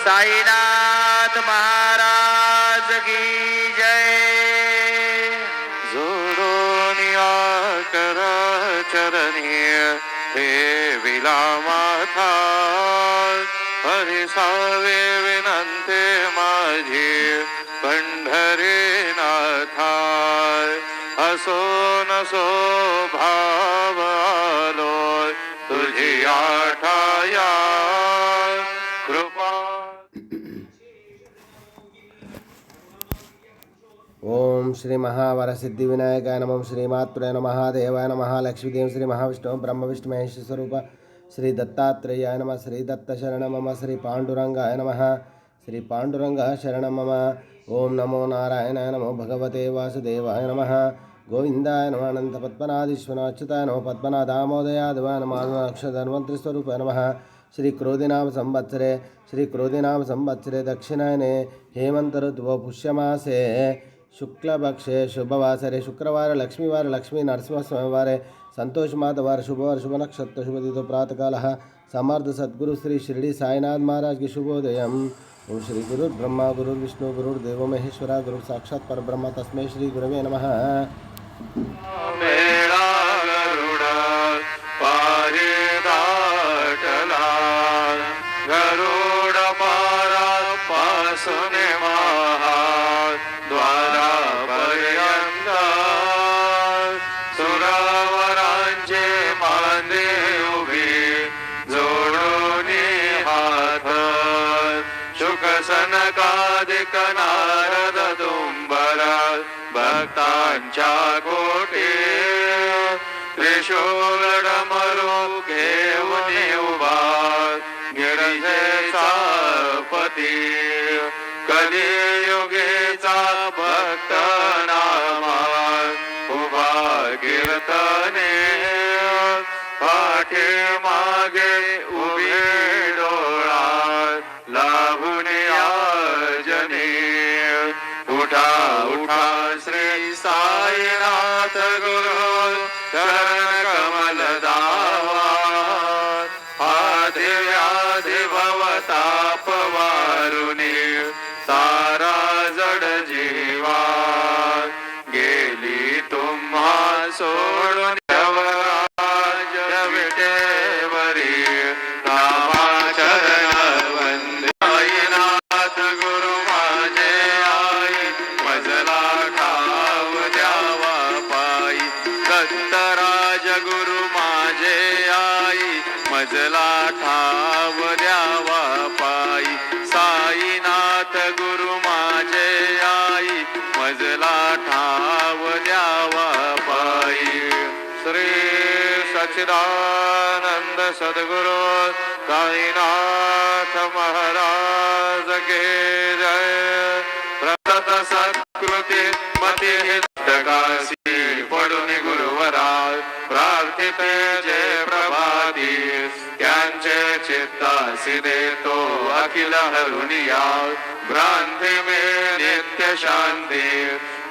साईनाथ महाराज की जय। जोडोनिया कर चरणी ठेविला माथा हरिसावे विनंते माझी पंढरीनाथा असो नसो भाव आलो तुझी आठाया कृपा। ओम श्री महावरसिद्धिविनायकाय नमः श्रीमात्रे नमः देवाय नमः लक्ष्मीदेव श्री महाविष्णु ब्रह्म विष्णु महेश स्वरूप श्री दत्तात्रेयाय नमः श्री दत्त शरण मम श्री पांडुरंगाय नमः श्री पांडुरंग शरण मम। ओम नमो नारायणाय नमो भगवते वासुदेवाय नमः गोविंदाय नमः अनंत पद्मनाधीश्वराय अच्युताय नमः पद्मनाधामोदयाय नमः अक्षधन्वंतरि स्वरूपाय नमः। श्री क्रोधिनाम संवत्सरे दक्षिणायने हेमंत ऋतु पुष्यमासे शुक्लपक्षे शुभवासरे शुक्रवार लक्ष्मीवार लक्ष्मी नरसिंहस्वामिवारे संतोषमातवार शुभवार शुभ नक्षत्र शुभदितो प्रातःकालः समर्थ सद्गुरु श्री शिरडी साईनाथ महाराज की शुभोदयम्। ओम श्री गुरु ब्रह्मा गुरु विष्णु गुरुर्देव महेश्वरा गुरु साक्षात् परब्रह्म तस्मै श्री गुरवे नमः। मेळा गरुडा पारी दाटला गरुड पारा पासून महा द्वारा पर्यंत सुरावरांचे मांदे उभे जोडून हात शुकसनकादिक नारद तुंबरा भक्तांच्या कोटी त्रिशूल डमरू घेऊन उभा गिरिजेचा पती कलियुगेचा भक्त नामा उभा कीर्तने पाठी मागे उभी डोळा लाभून याजने उठा उठा श्री साईनाथ गुरु चरण कमल दावा आदि व्याधि भवताप वारुणी सारा जड जीवा गेली तुम्हा सोडून देवराज विटेवरी नामाचरण वंदे साईनाथ गुरु माझे आई मजला ठाव द्यावा पायी दत्तराज गुरु माझे आई मजला ठाव द्यावा पायी साईनाथ गुरु माझे आई मजला ठाव द्यावा पायी। श्री सच्चिदानंद सद्गुरु साईनाथ महाराज के जय। प्रतत सत्कृती मती हितकासी पडून गुरुवरा प्रार्थिते जे प्रभाती त्यांचे चित्तासी देतो अखिल हरुनिया भ्रांती में नित्य शांती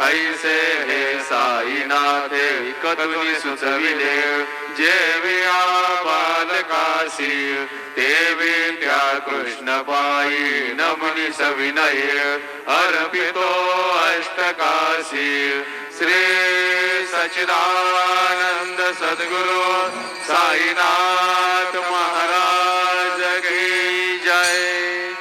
ऐसे हे साईनाथे कतुनी सुचविले जेविया बालकासी देवी त्या कृष्ण पायी नमनी सविनय अर्पितो अष्टकाशी श्री सच्चिदानंद सद्गुरु साईनाथ महाराज की जय।